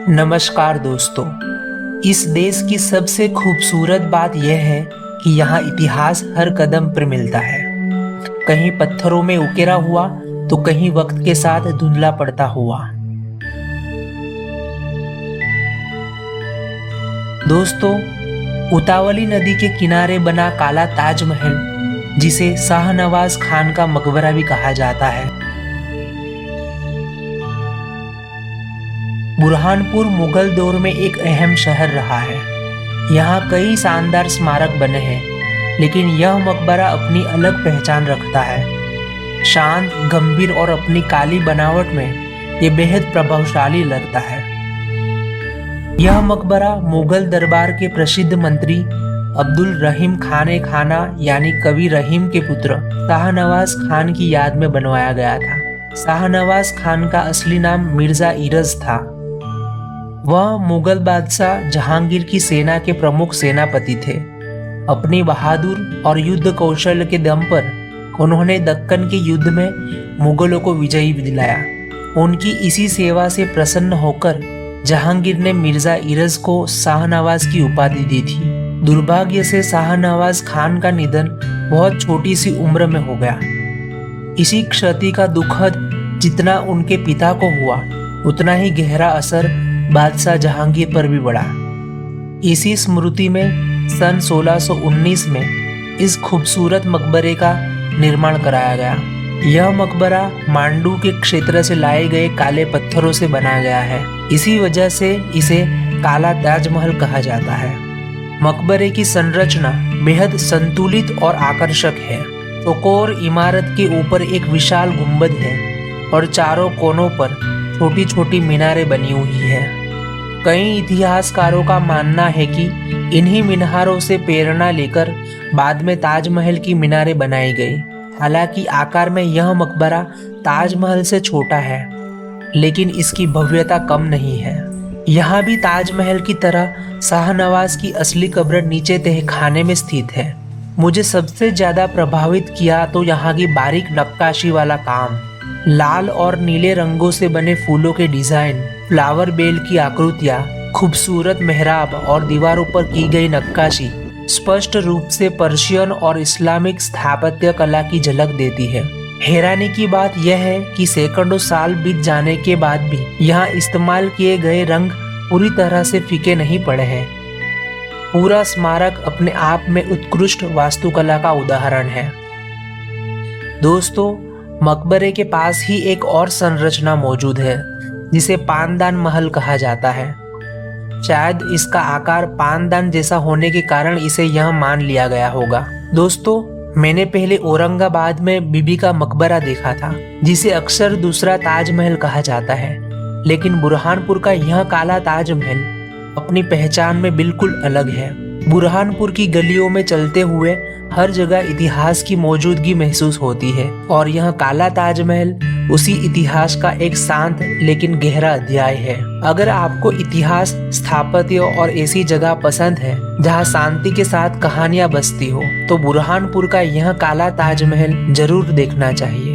नमस्कार दोस्तों। इस देश की सबसे खूबसूरत बात यह है कि यहाँ इतिहास हर कदम पर मिलता है। कहीं पत्थरों में उकेरा हुआ तो कहीं वक्त के साथ धुंधला पड़ता हुआ। दोस्तों, उतावली नदी के किनारे बना काला ताजमहल, जिसे शाहनवाज खान का मकबरा भी कहा जाता है, बुरहानपुर मुगल दौर में एक अहम शहर रहा है। यहाँ कई शानदार स्मारक बने हैं, लेकिन यह मकबरा अपनी अलग पहचान रखता है। शांत, गंभीर और अपनी काली बनावट में ये बेहद प्रभावशाली लगता है। यह मकबरा मुगल दरबार के प्रसिद्ध मंत्री अब्दुल रहीम खान खाना यानी कवि रहीम के पुत्र शाहनवाज खान की याद में बनवाया गया था। शाहनवाज खान का असली नाम मिर्जा इरज था। वह मुगल बादशाह जहांगीर की सेना के प्रमुख सेनापति थे। अपनी बहादुर और युद्ध कौशल के दम पर उन्होंने दक्कन के युद्ध में मुगलों को विजयी दिलाया। उनकी इसी सेवा से प्रसन्न होकर जहांगीर ने मिर्जा इरज को शाहनवाज की उपाधि दी थी। दुर्भाग्य से शाहनवाज खान का निधन बहुत छोटी सी उम्र में हो गया। इसी क्षति का दुखद जितना उनके पिता को हुआ, उतना ही गहरा असर बादशाह जहांगीर पर भी पड़ा। इसी स्मृति में सन 1619 में इस खूबसूरत मकबरे का निर्माण कराया गया। यह मकबरा मांडू के क्षेत्र से लाए गए काले पत्थरों से बनाया गया है। इसी वजह से इसे काला ताजमहल कहा जाता है। मकबरे की संरचना बेहद संतुलित और आकर्षक है। चौकोर इमारत के ऊपर एक विशाल गुंबद है और चारों कोनों पर छोटी छोटी मीनारें बनी हुई है। कई इतिहासकारों का मानना है कि इन्हीं मीनारों से प्रेरणा लेकर बाद में ताजमहल की मीनारें बनाई गई। हालांकि आकार में यह मकबरा ताजमहल से छोटा है, लेकिन इसकी भव्यता कम नहीं है। यहाँ भी ताजमहल की तरह शाहनवाज की असली कब्र नीचे तहखाने में स्थित है। मुझे सबसे ज्यादा प्रभावित किया तो यहाँ की बारीक नक्काशी वाला काम। लाल और नीले रंगों से बने फूलों के डिजाइन, फ्लावर बेल की आकृतियां, खूबसूरत मेहराब और दीवारों पर की गई नक्काशी स्पष्ट रूप से पर्शियन और इस्लामिक स्थापत्य कला की झलक देती है। हैरानी की बात यह है कि सैकड़ों साल बीत जाने के बाद भी यहाँ इस्तेमाल किए गए रंग पूरी तरह से फीके नहीं पड़े हैं। पूरा स्मारक अपने आप में उत्कृष्ट वास्तुकला का उदाहरण है। दोस्तों, मकबरे के पास ही एक और संरचना मौजूद है, जिसे पानदान महल कहा जाता है। शायद इसका आकार पानदान जैसा होने के कारण इसे यह मान लिया गया होगा। दोस्तों, मैंने पहले औरंगाबाद में बीबी का मकबरा देखा था, जिसे अक्सर दूसरा ताजमहल कहा जाता है, लेकिन बुरहानपुर का यह काला ताजमहल अपनी पहचान में बिल्कुल अलग है। बुरहानपुर की गलियों में चलते हुए हर जगह इतिहास की मौजूदगी महसूस होती है, और यह काला ताजमहल उसी इतिहास का एक शांत लेकिन गहरा अध्याय है। अगर आपको इतिहास, स्थापत्य और ऐसी जगह पसंद है जहां शांति के साथ कहानियां बसती हो, तो बुरहानपुर का यह काला ताजमहल जरूर देखना चाहिए।